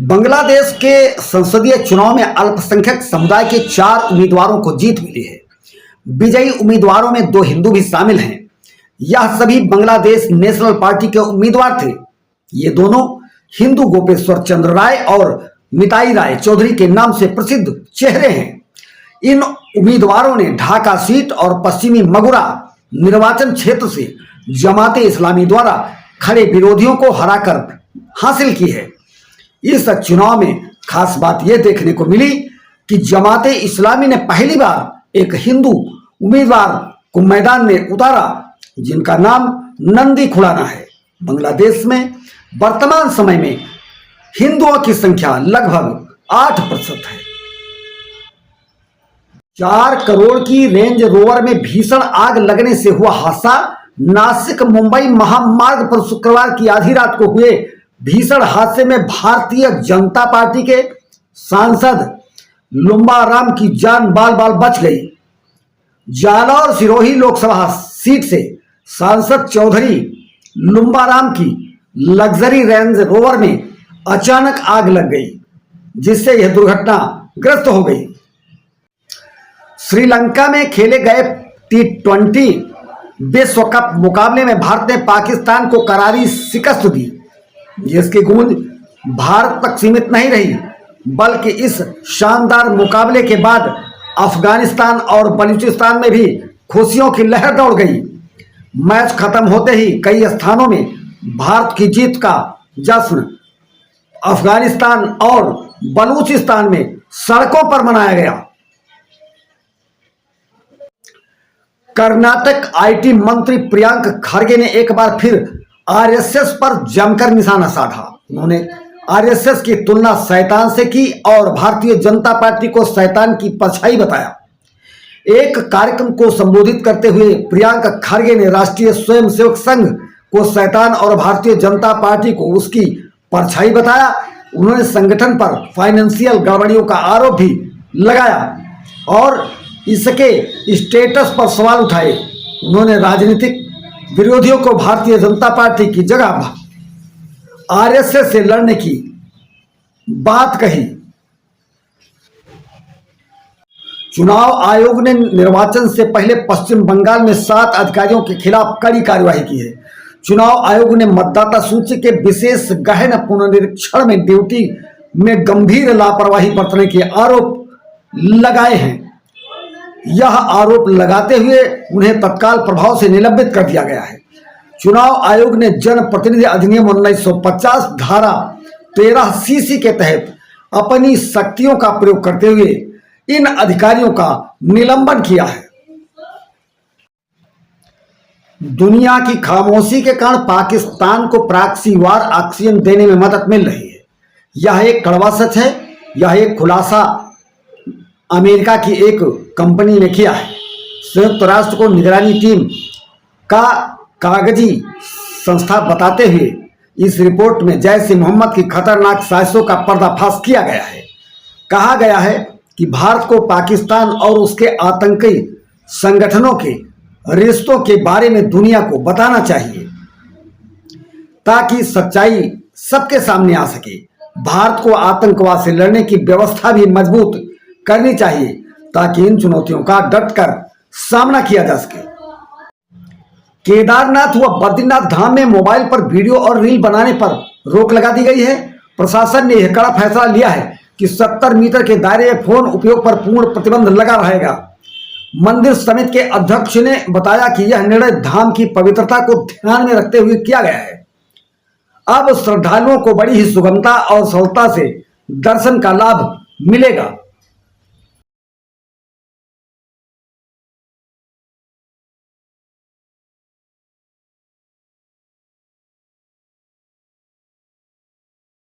बांग्लादेश के संसदीय चुनाव में अल्पसंख्यक समुदाय के 4 उम्मीदवारों को जीत मिली है। विजयी उम्मीदवारों में 2 हिंदू भी शामिल हैं। यह सभी बांग्लादेश नेशनल पार्टी के उम्मीदवार थे। ये दोनों हिंदू गोपेश्वर चंद्र राय और मिताई राय चौधरी के नाम से प्रसिद्ध चेहरे हैं। इन उम्मीदवारों ने ढाका सीट और पश्चिमी मगुरा निर्वाचन क्षेत्र से जमाते इस्लामी द्वारा खड़े विरोधियों को हराकर हासिल की है। इस चुनाव में खास बात यह देखने को मिली कि जमाते इस्लामी ने पहली बार एक हिंदू उम्मीदवार को मैदान में उतारा, जिनका नाम नंदी खुराना है। बांग्लादेश में वर्तमान समय में हिंदुओं की संख्या लगभग 8% है। 4 करोड़ की रेंज रोवर में भीषण आग लगने से हुआ हादसा। नासिक मुंबई महामार्ग पर शुक्रवार की आधी रात को हुए भीषण हादसे में भारतीय जनता पार्टी के सांसद लुम्बाराम की जान बाल बाल बच गई। जालौर सिरोही लोकसभा सीट से सांसद चौधरी लुम्बाराम की लग्जरी रेंज रोवर में अचानक आग लग गई, जिससे यह दुर्घटना ग्रस्त हो गई। श्रीलंका में खेले गए T20 विश्व कप मुकाबले में भारत ने पाकिस्तान को करारी शिकस्त दी, जिसकी गूंज भारत तक सीमित नहीं रही, बल्कि इस शानदार मुकाबले के बाद अफगानिस्तान और बलूचिस्तान में भी खुशियों की लहर दौड़ गई। मैच खत्म होते ही कई स्थानों में भारत की जीत का जश्न अफगानिस्तान और बलूचिस्तान में सड़कों पर मनाया गया। कर्नाटक आईटी मंत्री प्रियंक खरगे ने एक बार फिर आरएसएस पर जमकर निशाना साधा। उन्होंने आरएसएस की तुलना शैतान से की और भारतीय जनता पार्टी को शैतान की परछाई बताया। एक कार्यक्रम को संबोधित करते हुए प्रियंक खरगे ने राष्ट्रीय स्वयंसेवक संघ को शैतान और भारतीय जनता पार्टी को उसकी परछाई बताया। उन्होंने संगठन पर फाइनेंशियल गड़बड़ियों का आरोप भी लगाया और इसके स्टेटस पर सवाल उठाए। उन्होंने राजनीतिक विरोधियों को भारतीय जनता पार्टी की जगह आरएसएस से लड़ने की बात कही। चुनाव आयोग ने निर्वाचन से पहले पश्चिम बंगाल में 7 अधिकारियों के खिलाफ कड़ी कार्यवाही की है। चुनाव आयोग ने मतदाता सूची के विशेष गहन पुनरीक्षण में ड्यूटी में गंभीर लापरवाही बरतने के आरोप लगाए हैं। यह आरोप लगाते हुए उन्हें तत्काल प्रभाव से निलंबित कर दिया गया है। चुनाव आयोग ने जनप्रतिनिधि अधिनियम 1950 धारा 13 CC के तहत अपनी शक्तियों का प्रयोग करते हुए इन अधिकारियों का निलंबन किया है। दुनिया की खामोशी के कारण पाकिस्तान को प्रॉक्सी वार ऑक्सीजन देने में मदद मिल रही है। यह एक कड़वा सच है। यह एक खुलासा अमेरिका की एक कंपनी ने किया है। संयुक्त राष्ट्र को निगरानी टीम का कागजी संस्था बताते हुए इस रिपोर्ट में जैश ए मोहम्मद की खतरनाक साजिशों का पर्दाफाश किया गया है। कहा गया है कि भारत को पाकिस्तान और उसके आतंकी संगठनों के रिश्तों के बारे में दुनिया को बताना चाहिए, ताकि सच्चाई सबके सामने आ सके। भारत को आतंकवाद से लड़ने की व्यवस्था भी मजबूत करनी चाहिए, ताकि इन चुनौतियों का डटकर सामना किया जा सके। केदारनाथ व बद्रीनाथ धाम में मोबाइल पर वीडियो और रील बनाने पर रोक लगा दी गई है। प्रशासन ने यह कड़ा फैसला लिया है कि 70 मीटर के दायरे में फोन उपयोग पर पूर्ण प्रतिबंध लगा रहेगा। मंदिर समिति के अध्यक्ष ने बताया कि यह निर्णय धाम की पवित्रता को ध्यान में रखते हुए किया गया है। अब श्रद्धालुओं को बड़ी ही सुगमता और सरलता से दर्शन का लाभ मिलेगा।